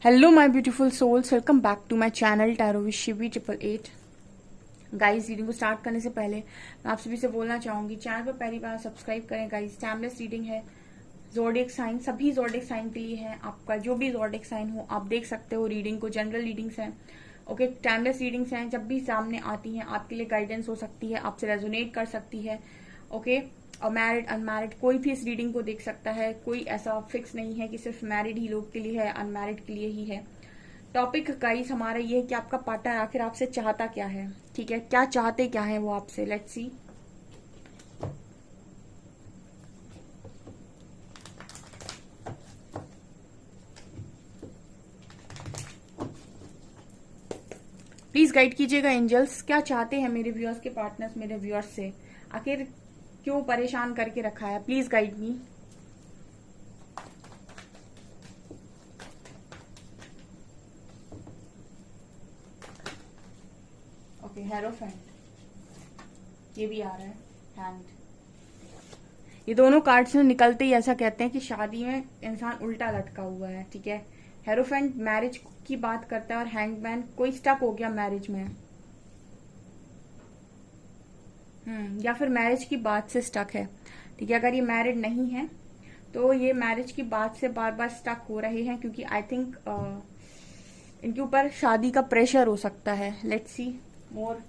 Hello my beautiful souls, welcome back to my channel tarot with Shivi 888। Guys, reading को start करने से पहले मैं आप सभी से बोलना चाहूंगी, चैनल पर पहली बार सब्सक्राइब करें। गाइस, टाइमलेस रीडिंग है, ज़ोडिएक साइन सभी ज़ोडिएक साइन के लिए है। आपका जो भी ज़ोडिएक साइन हो आप देख सकते हो रीडिंग को। जनरल रीडिंग्स हैं, ओके, टाइमलेस रीडिंग्स हैं। जब भी सामने आती हैं आपके लिए गाइडेंस हो सकती है, आपसे रेजोनेट कर सकती है, ओके। और मैरिड अनमैरिड कोई भी इस रीडिंग को देख सकता है। कोई ऐसा फिक्स नहीं है कि सिर्फ मैरिड ही लोग के लिए है, अनमैरिड के लिए ही है। टॉपिक गाइस हमारा ये है कि आपका पार्टनर आखिर आपसे चाहता क्या है, ठीक है, क्या चाहते क्या है वो आपसे। Let's see. प्लीज गाइड कीजिएगा एंजल्स, क्या चाहते हैं मेरे व्यूअर्स के पार्टनर्स मेरे व्यूअर्स से, आखिर क्यों परेशान करके रखा है। Please guide me. Okay, hierophant, ये भी आ रहा है, हैंड। ये दोनों कार्ड्स में निकलते ही ऐसा कहते हैं कि शादी में इंसान उल्टा लटका हुआ है, ठीक है। हेरोफेंट मैरिज की बात करता है और हैंगमैन कोई स्टक हो गया मैरिज में, या फिर मैरिज की बात से स्टक है, ठीक है। अगर ये मैरिड नहीं है तो ये मैरिज की बात से बार बार स्टक हो रहे हैं, क्योंकि आई थिंक इनके ऊपर शादी का प्रेशर हो सकता है। लेट्स सी मोर।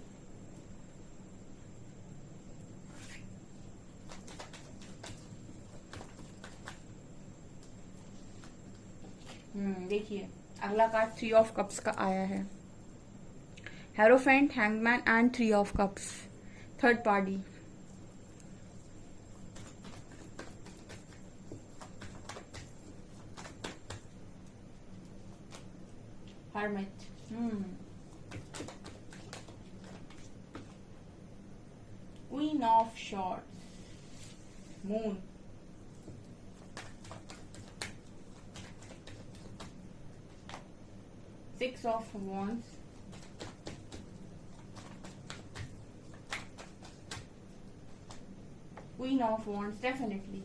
देखिए, अगला कार्ड 3 ऑफ कप्स का आया है। Hierophant, hangman and 3 of cups, third party. Hermit, queen of shorts, moon, six of wands, queen of wands, definitely,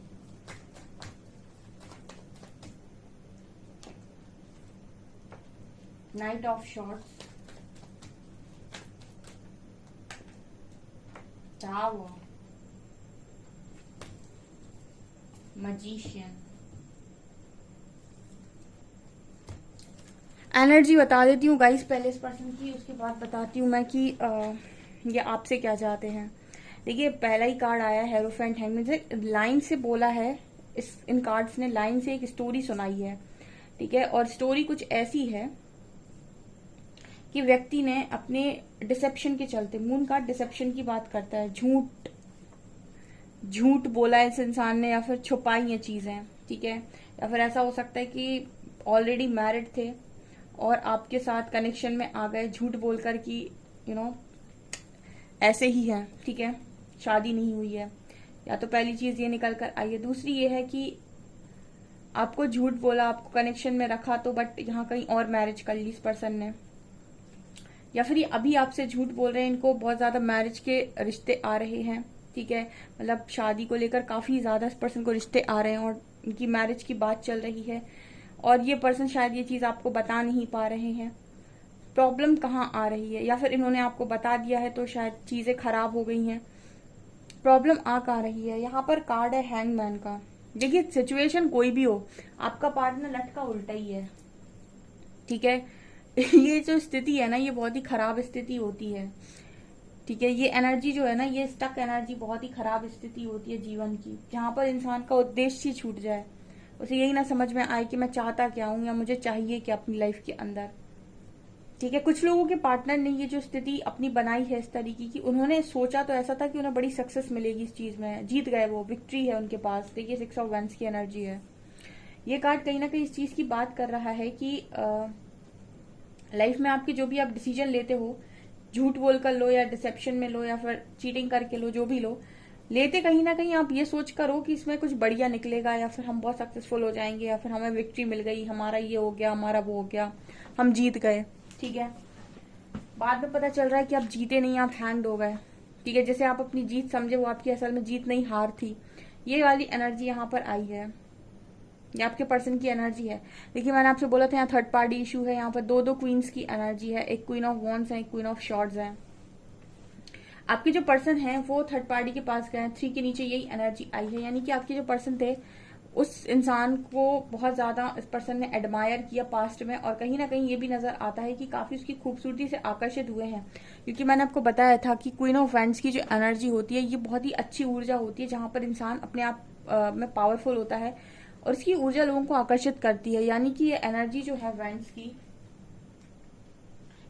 knight of swords, tower, magician। Energy बता देती हूँ गाइस पहले इस पर्सन की, उसके बाद बताती हूँ मैं कि ये आपसे क्या चाहते हैं। देखिए, पहला ही कार्ड आया है हेरोफेंट, हैंगमैन से लाइन से बोला है। इन कार्ड्स ने लाइन से एक स्टोरी सुनाई है, ठीक है। और स्टोरी कुछ ऐसी है कि व्यक्ति ने अपने डिसेप्शन के चलते, मून कार्ड डिसेप्शन की बात करता है, झूठ बोला है इस इंसान ने, या फिर छुपाई है चीजें, ठीक है। या फिर ऐसा हो सकता है कि ऑलरेडी मैरिड थे और आपके साथ कनेक्शन में आ गए झूठ बोलकर कि ऐसे ही है, ठीक है, शादी नहीं हुई है। या तो पहली चीज ये निकल कर आई है। दूसरी ये है कि आपको झूठ बोला, आपको कनेक्शन में रखा तो, बट यहाँ कहीं और मैरिज कर ली इस पर्सन ने। या फिर ये अभी आपसे झूठ बोल रहे हैं, इनको बहुत ज्यादा मैरिज के रिश्ते आ रहे हैं, ठीक है। मतलब शादी को लेकर काफी ज्यादा इस पर्सन को रिश्ते आ रहे हैं और इनकी मैरिज की बात चल रही है। और ये पर्सन शायद ये चीज आपको बता नहीं पा रहे हैं। प्रॉब्लम कहाँ आ रही है, या फिर इन्होंने आपको बता दिया है तो शायद चीजें खराब हो गई हैं। प्रॉब्लम आ कहाँ रही है। यहाँ पर कार्ड है हैंगमैन का। देखिए, सिचुएशन कोई भी हो, आपका पार्टनर लटका उल्टा ही है, ठीक है। ये जो स्थिति है ना, ये बहुत ही खराब स्थिति होती है, ठीक है। ये एनर्जी जो है ना, ये स्टक एनर्जी बहुत ही खराब स्थिति होती है जीवन की, जहां पर इंसान का उद्देश्य ही छूट जाए, उसे यही ना समझ में आए कि मैं चाहता क्या हूं या मुझे चाहिए क्या अपनी लाइफ के अंदर, ठीक है। कुछ लोगों के पार्टनर ने ये जो स्थिति अपनी बनाई है इस तरीके की, उन्होंने सोचा तो ऐसा था कि उन्हें बड़ी सक्सेस मिलेगी इस चीज में, जीत गए, वो विक्ट्री है उनके पास। देखिए, 6 ऑफ wands की एनर्जी है। ये कार्ड कहीं ना कहीं इस चीज की बात कर रहा है कि लाइफ में आपकी जो भी आप डिसीजन लेते हो, झूठ बोलकर लो या डिसेप्शन में लो या फिर चीटिंग करके लो, जो भी लो, लेते कहीं ना कहीं आप ये सोच कर हो कि इसमें कुछ बढ़िया निकलेगा, या फिर हम बहुत सक्सेसफुल हो जाएंगे, या फिर हमें विक्ट्री मिल गई, हमारा ये हो गया, हमारा वो हो गया, हम जीत गए, ठीक है। बाद में पता चल रहा है कि आप जीते नहीं, आप हैंग्ड हो गए, ठीक है। जैसे आप अपनी जीत समझे, वो आपकी असल में जीत नहीं, हार थी। ये वाली एनर्जी यहाँ पर आई है। ये आपके पर्सन की एनर्जी है। देखिए मैंने आपसे बोला था यहाँ थर्ड पार्टी इशू है, यहाँ पर दो क्वींस की एनर्जी है, एक क्वीन ऑफ वॉन्ड्स है, एक क्वीन ऑफ शॉर्ट्स है। आपके जो पर्सन है वो थर्ड पार्टी के पास गए, 3 के नीचे यही एनर्जी आई है, यानी कि आपके जो पर्सन थे उस इंसान को बहुत ज्यादा इस पर्सन ने एडमायर किया पास्ट में, और कहीं ना कहीं ये भी नजर आता है कि काफी उसकी खूबसूरती से आकर्षित हुए हैं। क्योंकि मैंने आपको बताया था कि क्वीन ऑफ वैंड्स की जो एनर्जी होती है ये बहुत ही अच्छी ऊर्जा होती है, जहां पर इंसान अपने आप में पावरफुल होता है और इसकी ऊर्जा लोगों को आकर्षित करती है। यानी कि ये एनर्जी जो है वैंड्स की,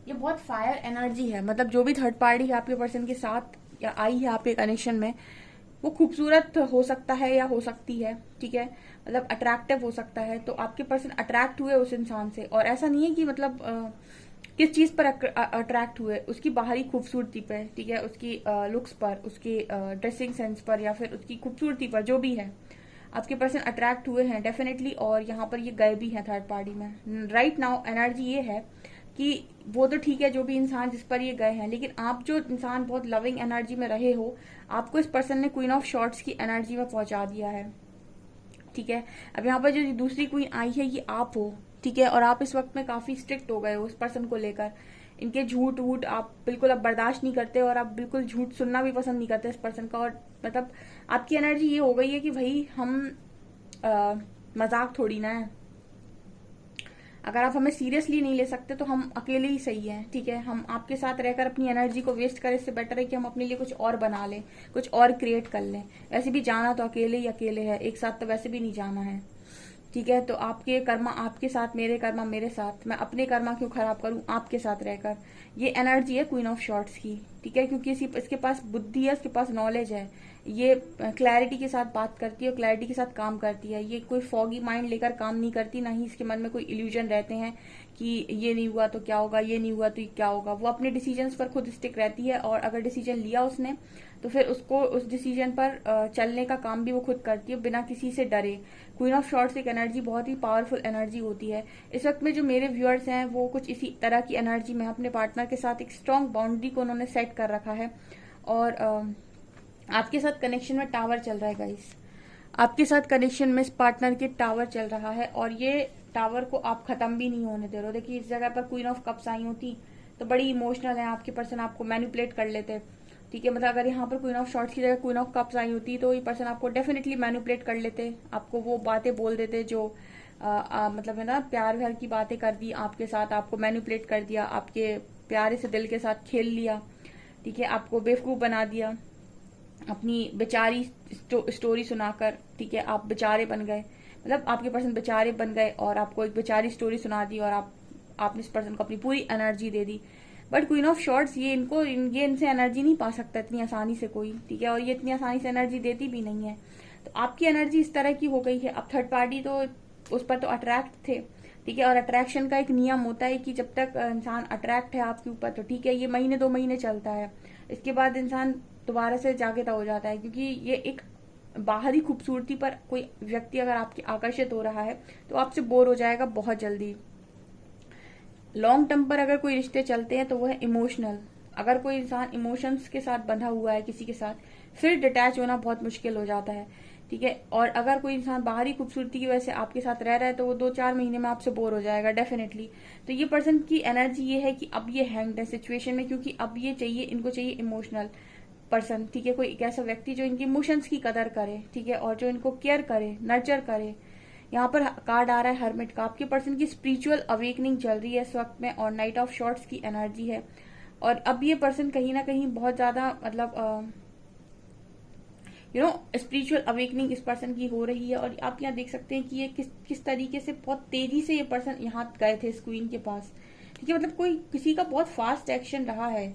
ये बहुत फायर एनर्जी है। मतलब जो भी थर्ड पार्टी है आपके पर्सन के साथ या आई है आपके कनेक्शन में, वो खूबसूरत हो सकता है या हो सकती है, ठीक है, मतलब अट्रैक्टिव हो सकता है। तो आपके पर्सन अट्रैक्ट हुए उस इंसान से, और ऐसा नहीं है कि मतलब किस चीज पर अट्रैक्ट हुए, उसकी बाहरी खूबसूरती पे, ठीक है, उसकी लुक्स पर, उसकी ड्रेसिंग सेंस पर, या फिर उसकी खूबसूरती पर, जो भी है आपके पर्सन अट्रैक्ट हुए हैं डेफिनेटली। और यहाँ पर ये गए भी हैं थर्ड पार्टी में। राइट नाउ एनर्जी ये है कि वो तो ठीक है जो भी इंसान जिस पर ये गए हैं, लेकिन आप जो इंसान बहुत लविंग एनर्जी में रहे हो, आपको इस पर्सन ने क्वीन ऑफ शॉर्ट्स की एनर्जी में पहुंचा दिया है, ठीक है। अब यहाँ पर जो दूसरी क्वीन आई है ये आप हो, ठीक है, और आप इस वक्त में काफी स्ट्रिक्ट हो गए हो उस पर्सन को लेकर। इनके झूठ वूठ आप बिल्कुल अब बर्दाश्त नहीं करते, और आप बिल्कुल झूठ सुनना भी पसंद नहीं करते इस पर्सन का। और मतलब आपकी एनर्जी ये हो गई है कि भाई हम मजाक थोड़ी ना है, अगर आप हमें सीरियसली नहीं ले सकते तो हम अकेले ही सही हैं, ठीक है। हम आपके साथ रहकर अपनी एनर्जी को वेस्ट करें, इससे बेटर है कि हम अपने लिए कुछ और बना लें, कुछ और क्रिएट कर लें। वैसे भी जाना तो अकेले ही अकेले है, एक साथ तो वैसे भी नहीं जाना है, ठीक है। तो आपके कर्मा आपके साथ, मेरे कर्मा मेरे साथ, मैं अपने कर्मा क्यों खराब करूं आपके साथ रहकर। ये एनर्जी है क्वीन ऑफ शॉर्ट्स की, ठीक है, क्योंकि इसके पास बुद्धि है, इसके पास नॉलेज है, ये क्लैरिटी के साथ बात करती है और क्लैरिटी के साथ काम करती है। ये कोई फॉगी माइंड लेकर काम नहीं करती, ना ही इसके मन में कोई इल्यूजन रहते हैं कि ये नहीं हुआ तो क्या होगा, ये नहीं हुआ तो क्या होगा। वो अपने डिसीजंस पर खुद स्टिक रहती है, और अगर डिसीजन लिया उसने तो फिर उसको उस डिसीजन पर चलने का काम भी वो खुद करती है बिना किसी से डरे। क्वीन ऑफ शॉर्ट्स एक एनर्जी बहुत ही पावरफुल एनर्जी होती है। इस वक्त में जो मेरे व्यूअर्स हैं वो कुछ इसी तरह की एनर्जी में अपने पार्टनर के साथ एक स्ट्रांग बाउंड्री को उन्होंने सेट कर रखा है, और आपके साथ कनेक्शन में टावर चल रहा है गाइस। आपके साथ कनेक्शन में इस पार्टनर के टावर चल रहा है, और ये टावर को आप खत्म भी नहीं होने दे रहे हो। देखिए इस जगह पर क्वीन ऑफ कप्स आई होती तो बड़ी इमोशनल है आपके पर्सन, आपको मैनिपुलेट कर लेते, ठीक है। मतलब अगर यहाँ पर क्वीन ऑफ शॉर्ट्स की जगह क्वीन ऑफ कप्स आई होती तो ये पर्सन आपको डेफिनेटली मैनिपुलेट कर लेते, आपको वो बातें बोल देते जो मतलब है ना, प्यार व्यार की बातें कर दी आपके साथ, आपको मैनिपुलेट कर दिया, आपके प्यारे से दिल के साथ खेल लिया, ठीक है, आपको बेवकूफ बना दिया, अपनी बेचारी स्टोरी सुनाकर, ठीक है, आप बेचारे बन गए। मतलब आपके पर्सन बेचारे बन गए और आपको एक बेचारी स्टोरी सुना दी, और आपने इस पर्सन को अपनी पूरी energy they the. But queen of shorts ये इनसे एनर्जी नहीं पा सकता इतनी आसानी से कोई, ठीक है, और ये इतनी आसानी से एनर्जी देती भी नहीं है। तो आपकी एनर्जी इस तरह की हो गई है। अब थर्ड पार्टी तो उस पर तो अट्रैक्ट थे, ठीक है, और अट्रैक्शन का एक नियम होता है कि जब तक इंसान अट्रैक्ट है आपके ऊपर तो ठीक है, ये महीने 2 महीने चलता है, इसके बाद इंसान दोबारा से जागेता हो जाता है। क्योंकि ये एक बाहरी खूबसूरती पर कोई व्यक्ति अगर आपके आकर्षित हो रहा है तो आपसे बोर हो जाएगा बहुत जल्दी। लॉन्ग टर्म पर अगर कोई रिश्ते चलते हैं तो वो है इमोशनल। अगर कोई इंसान इमोशंस के साथ बंधा हुआ है किसी के साथ, फिर डिटैच होना बहुत मुश्किल हो जाता है, ठीक है। और अगर कोई इंसान बाहरी खूबसूरती की वजह से आपके साथ रह रहा है तो वो 2-4 महीने में आपसे बोर हो जाएगा डेफिनेटली। तो ये पर्सन की एनर्जी ये है कि अब ये हैंग्ड है सिचुएशन में, क्योंकि अब ये चाहिए, इनको चाहिए इमोशनल पर्सन, ठीक है, कोई एक ऐसा व्यक्ति जो इनकी इमोशंस की कदर करे, ठीक है, और जो इनको केयर करे, नर्चर करे। यहाँ पर कार्ड आ रहा है हर्मिट का। आपके पर्सन की स्पिरिचुअल अवेकनिंग चल रही है इस वक्त में, और नाइट ऑफ शॉर्ट्स की एनर्जी है। और अब ये पर्सन कहीं ना कहीं बहुत ज्यादा मतलब स्पिरिचुअल अवेकनिंग इस पर्सन की हो रही है। और आप यहाँ देख सकते हैं कि ये किस तरीके से बहुत तेजी से ये पर्सन यहाँ गए थे इस क्वीन के पास, ठीक है। मतलब कोई किसी का बहुत फास्ट एक्शन रहा है,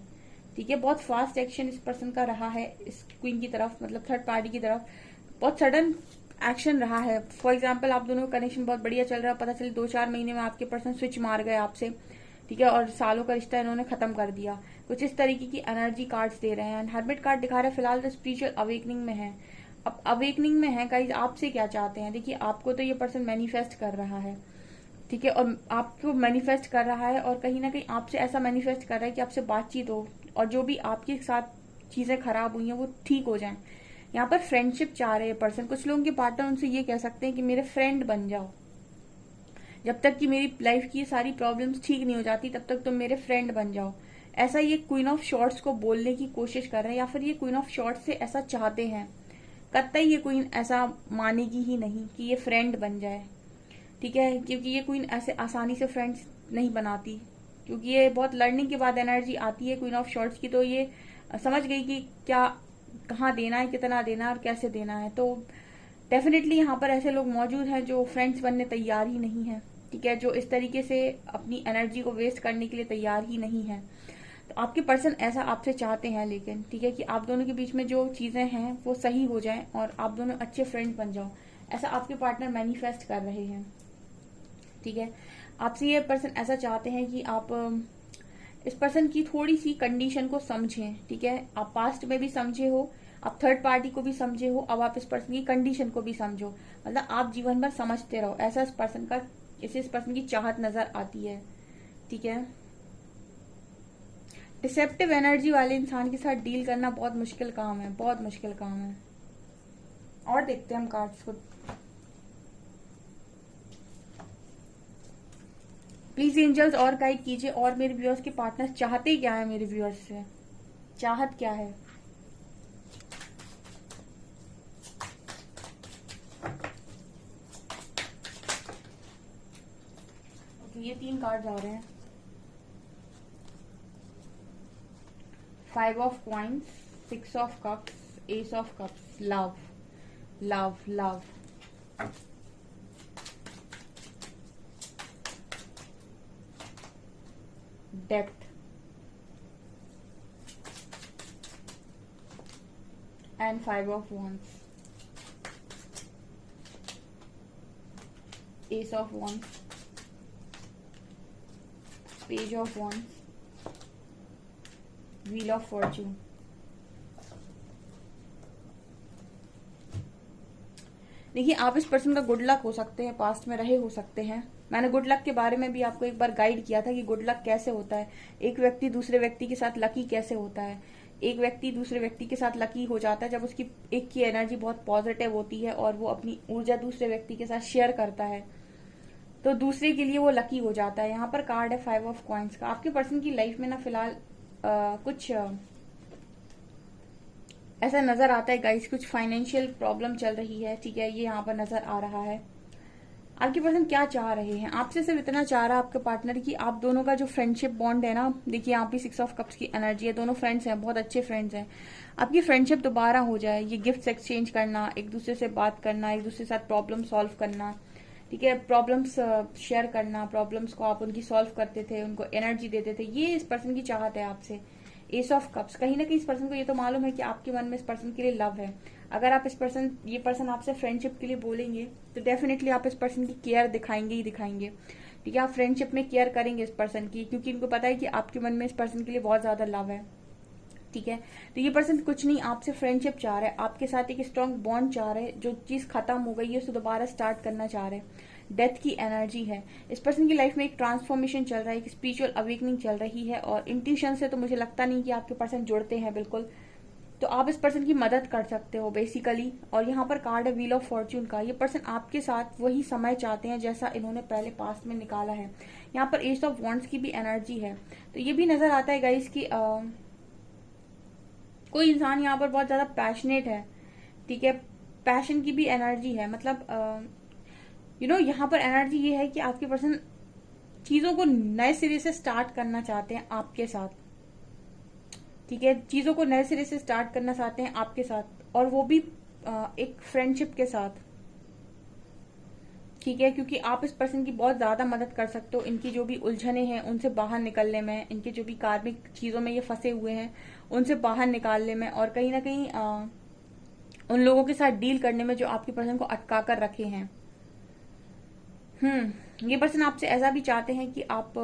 ठीक है, बहुत फास्ट एक्शन इस पर्सन का रहा है इस क्वीन की तरफ, मतलब थर्ड पार्टी की तरफ बहुत सडन एक्शन रहा है। फॉर एग्जाम्पल आप दोनों का कनेक्शन बहुत बढ़िया चल रहा है, पता चले 2-4 महीने में आपके पर्सन स्विच मार गए आपसे, ठीक है, और सालों का रिश्ता इन्होंने खत्म कर दिया। कुछ इस तरीके की एनर्जी कार्ड्स दे रहे हैं। हर्मिट कार्ड दिखा रहा है फिलहाल तो स्पिरिचुअल अवेकनिंग में है। अब अवेकनिंग में है गाइस, आपसे क्या चाहते हैं। देखिए आपको तो ये पर्सन मैनिफेस्ट कर रहा है, ठीक है, और आपको मैनिफेस्ट कर रहा है, और कहीं ना कहीं आपसे ऐसा मैनिफेस्ट कर रहा है कि आपसे बातचीत हो, और जो भी आपके साथ चीजें खराब हुई हैं वो ठीक हो जाएं, यहाँ पर फ्रेंडशिप चाह रहे हैं पर्सन। कुछ लोगों के पार्टनर उनसे ये कह सकते हैं कि मेरे फ्रेंड बन जाओ, जब तक कि मेरी लाइफ की ये सारी प्रॉब्लम्स ठीक नहीं हो जाती तब तक तुम मेरे फ्रेंड बन जाओ। ऐसा ये क्वीन ऑफ शॉर्ट्स को बोलने की कोशिश कर रहे हैं, या फिर ये क्वीन ऑफ शॉर्ट्स से ऐसा चाहते हैं। कतई ये क्वीन ऐसा मानेगी ही नहीं कि ये फ्रेंड बन जाए, ठीक है, क्योंकि ये क्वीन ऐसे आसानी से फ्रेंड्स नहीं बनाती, क्योंकि ये बहुत लर्निंग के बाद एनर्जी आती है क्वीन ऑफ शॉर्ट्स की। तो ये समझ गई कि क्या कहाँ देना है, कितना देना है और कैसे देना है। तो डेफिनेटली यहाँ पर ऐसे लोग मौजूद हैं जो फ्रेंड्स बनने तैयार ही नहीं है, ठीक है, जो इस तरीके से अपनी एनर्जी को वेस्ट करने के लिए तैयार ही नहीं है। तो आपके पर्सन ऐसा आपसे चाहते हैं, लेकिन ठीक है कि आप दोनों के बीच में जो चीजें हैं वो सही हो जाएं और आप दोनों अच्छे फ्रेंड बन जाओ। ऐसा आपके पार्टनर मैनिफेस्ट कर रहे हैं, ठीक है। आपसे ये पर्सन ऐसा चाहते हैं कि आप इस पर्सन की थोड़ी सी कंडीशन को समझें, ठीक है। आप पास्ट में भी समझे हो, आप थर्ड पार्टी को भी समझे हो, अब आप इस पर्सन की कंडीशन को भी समझो। मतलब आप जीवन भर समझते रहो, ऐसा इस पर्सन की चाहत नजर आती है, ठीक है। डिसेप्टिव एनर्जी वाले इंसान के साथ डील करना बहुत मुश्किल काम है, बहुत मुश्किल काम है। और देखते हैं हम कार्ड्स को। प्लीज एंजल्स और गाइड कीजिए, और मेरे व्यूअर्स के पार्टनर चाहते क्या है, मेरे व्यूअर्स से चाहत क्या है। ओके, ये 3 कार्ड आ रहे हैं। 5 of coins, 6 of cups, S of cups. Love love love, depth and 5 of wands, ace of wands, page of wands, wheel of fortune। देखिए, आप इस पर्सन का गुड लक हो सकते हैं, पास्ट में रहे हो सकते हैं। मैंने गुड लक के बारे में भी आपको एक बार गाइड किया था कि गुड लक कैसे होता है, एक व्यक्ति दूसरे व्यक्ति के साथ लकी कैसे होता है। एक व्यक्ति दूसरे व्यक्ति के साथ लकी हो जाता है जब उसकी एक की एनर्जी बहुत पॉजिटिव होती है और वो अपनी ऊर्जा दूसरे व्यक्ति के साथ शेयर करता है, तो दूसरे के लिए वो लकी हो जाता है। यहाँ पर कार्ड है 5 ऑफ कॉइंस का। आपके पर्सन की लाइफ में ना फिलहाल कुछ ऐसा नजर आता है गाइस, कुछ फाइनेंशियल प्रॉब्लम चल रही है, ठीक है, ये यहाँ पर नजर आ रहा है। आपके पर्सन क्या चाह रहे हैं आपसे? सिर्फ इतना चाह रहा है आपके पार्टनर की आप दोनों का जो फ्रेंडशिप बॉन्ड है ना, देखिए यहाँ पे 6 ऑफ कप्स की एनर्जी है, दोनों फ्रेंड्स हैं, बहुत अच्छे फ्रेंड्स हैं। आपकी फ्रेंडशिप दोबारा हो जाए, ये गिफ्ट्स एक्सचेंज करना, एक दूसरे से बात करना, एक दूसरे के साथ प्रॉब्लम सॉल्व करना, ठीक है, प्रॉब्लम्स शेयर करना, प्रॉब्लम्स को आप उनकी सॉल्व करते थे, उनको एनर्जी देते थे, ये इस पर्सन की चाहत है आपसे। एस ऑफ कप्स, कहीं ना कहीं इस पर्सन को ये तो मालूम है कि आपके मन में इस पर्सन के लिए लव है। अगर आप ये पर्सन आपसे फ्रेंडशिप के लिए बोलेंगे तो डेफिनेटली आप इस पर्सन की केयर दिखाएंगे ही दिखाएंगे, ठीक है। आप फ्रेंडशिप में केयर करेंगे इस पर्सन की, क्योंकि इनको पता है कि आपके मन में इस पर्सन के लिए बहुत ज्यादा लव है, ठीक है। तो ये पर्सन कुछ नहीं, आपसे फ्रेंडशिप चाह रहा है, आपके साथ एक स्ट्रॉन्ग बॉन्ड चाह रहे हैं, जो चीज खत्म हो गई है उसे दोबारा स्टार्ट करना चाह रहे हैं। डेथ की एनर्जी है इस पर्सन की लाइफ में, एक ट्रांसफॉर्मेशन चल रहा है, एक स्पिरिचुअल अवेकनिंग चल रही है, और इंट्यूशन से तो मुझे लगता नहीं कि आपके पर्सन जुड़ते हैं बिल्कुल, तो आप इस पर्सन की मदद कर सकते हो बेसिकली। और यहाँ पर कार्ड है व्हील ऑफ फॉर्च्यून का। ये पर्सन आपके साथ वही समय चाहते हैं जैसा इन्होंने पहले पास्ट में निकाला है। यहाँ पर एज ऑफ वॉन्ड्स की भी एनर्जी है, तो ये भी नजर आता है गाइस कि कोई इंसान यहाँ पर बहुत ज्यादा पैशनेट है, ठीक है, पैशन की भी एनर्जी है। मतलब यहाँ पर एनर्जी ये है कि आपके पर्सन चीजों को नए सिरे से स्टार्ट करना चाहते हैं आपके साथ, ठीक है, चीजों को नए सिरे से स्टार्ट करना चाहते हैं आपके साथ, और वो भी एक फ्रेंडशिप के साथ, ठीक है, क्योंकि आप इस पर्सन की बहुत ज्यादा मदद कर सकते हो। इनकी जो भी उलझने हैं उनसे बाहर निकलने में, इनके जो भी कार्मिक चीजों में ये फंसे हुए हैं उनसे बाहर निकालने में, और कहीं ना कहीं उन लोगों के साथ डील करने में जो आपके पर्सन को अटका कर रखे हैं। ये पर्सन आपसे ऐसा भी चाहते हैं कि आप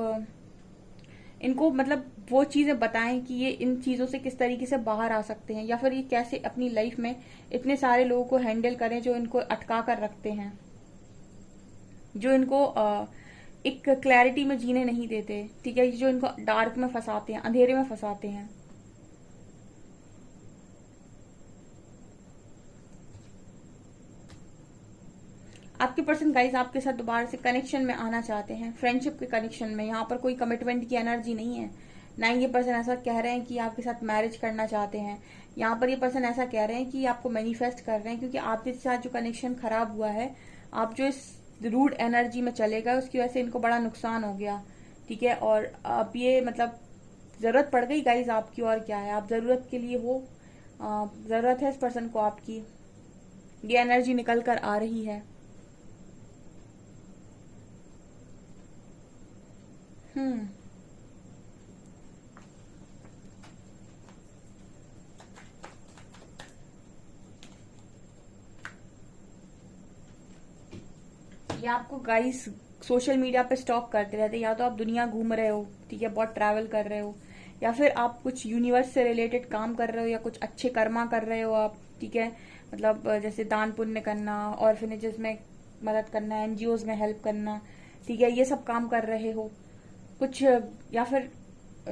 इनको मतलब वो चीजें बताएं कि ये इन चीजों से किस तरीके से बाहर आ सकते हैं, या फिर ये कैसे अपनी लाइफ में इतने सारे लोगों को हैंडल करें जो इनको अटका कर रखते हैं, जो इनको एक क्लैरिटी में जीने नहीं देते, ठीक है, जो इनको डार्क में फंसाते हैं, अंधेरे में फंसाते हैं। आपके पर्सन गाइज आपके साथ दोबारा से कनेक्शन में आना चाहते हैं, फ्रेंडशिप के कनेक्शन में। यहाँ पर कोई कमिटमेंट की एनर्जी नहीं है। ना ये पर्सन ऐसा कह रहे हैं कि आपके साथ मैरिज करना चाहते हैं। यहाँ पर ये पर्सन ऐसा कह रहे हैं कि आपको मैनिफेस्ट कर रहे हैं, क्योंकि आपके साथ जो कनेक्शन खराब हुआ है, आप जो इस रूड एनर्जी में चले गए, उसकी वजह से इनको बड़ा नुकसान हो गया। ठीक है, और अब ये मतलब जरूरत पड़ गई गाइज आपकी, और क्या है, आप जरूरत के लिए हो, जरूरत है इस पर्सन को आपकी। ये एनर्जी निकल कर आ रही है। ये आपको गाइस सोशल मीडिया पे स्टॉक करते रहते हैं। या तो आप दुनिया घूम रहे हो, ठीक है, बहुत ट्रैवल कर रहे हो, या फिर आप कुछ यूनिवर्स से रिलेटेड काम कर रहे हो, या कुछ अच्छे कर्मा कर रहे हो आप। ठीक है, मतलब जैसे दान पुण्य करना, ऑर्फनेजेस में मदद करना, एनजीओज में हेल्प करना। ठीक है, ये सब काम कर रहे हो कुछ, या फिर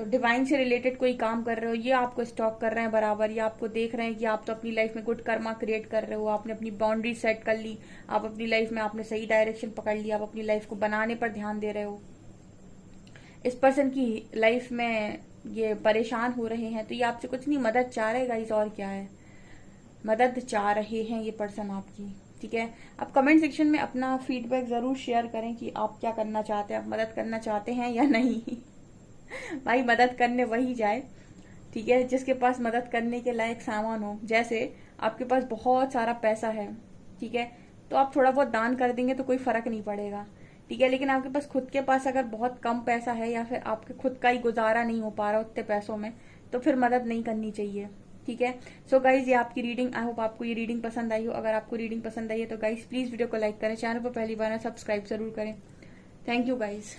डिवाइन से रिलेटेड कोई काम कर रहे हो, ये आपको स्टॉक कर रहे हैं बराबर। ये आपको देख रहे हैं कि आप तो अपनी लाइफ में गुड कर्मा क्रिएट कर रहे हो, आपने अपनी बाउंड्री सेट कर ली, आप अपनी लाइफ में आपने सही डायरेक्शन पकड़ लिया, आप अपनी लाइफ को बनाने पर ध्यान दे रहे हो। इस पर्सन की लाइफ में ये परेशान हो रहे हैं, तो ये आपसे कुछ नहीं, मदद चाह रहे गाइस, और क्या है, मदद चाह रहे हैं ये पर्सन आपकी। ठीक है, आप कमेंट सेक्शन में अपना फीडबैक जरूर शेयर करें कि आप क्या करना चाहते हैं, आप मदद करना चाहते हैं या नहीं। भाई मदद करने वही जाए, ठीक है, जिसके पास मदद करने के लायक सामान हो। जैसे आपके पास बहुत सारा पैसा है, ठीक है, तो आप थोड़ा बहुत दान कर देंगे तो कोई फर्क नहीं पड़ेगा। ठीक है, लेकिन आपके पास खुद के पास अगर बहुत कम पैसा है, या फिर आपके खुद का ही गुजारा नहीं हो पा रहा उतने पैसों में, तो फिर मदद नहीं करनी चाहिए। ठीक है, सो गाइज ये आपकी रीडिंग, आई होप आपको ये रीडिंग पसंद आई हो। अगर आपको रीडिंग पसंद आई है तो गाइज प्लीज वीडियो को लाइक करें, चैनल पर पहली बार है सब्सक्राइब जरूर करें। Thank you guys.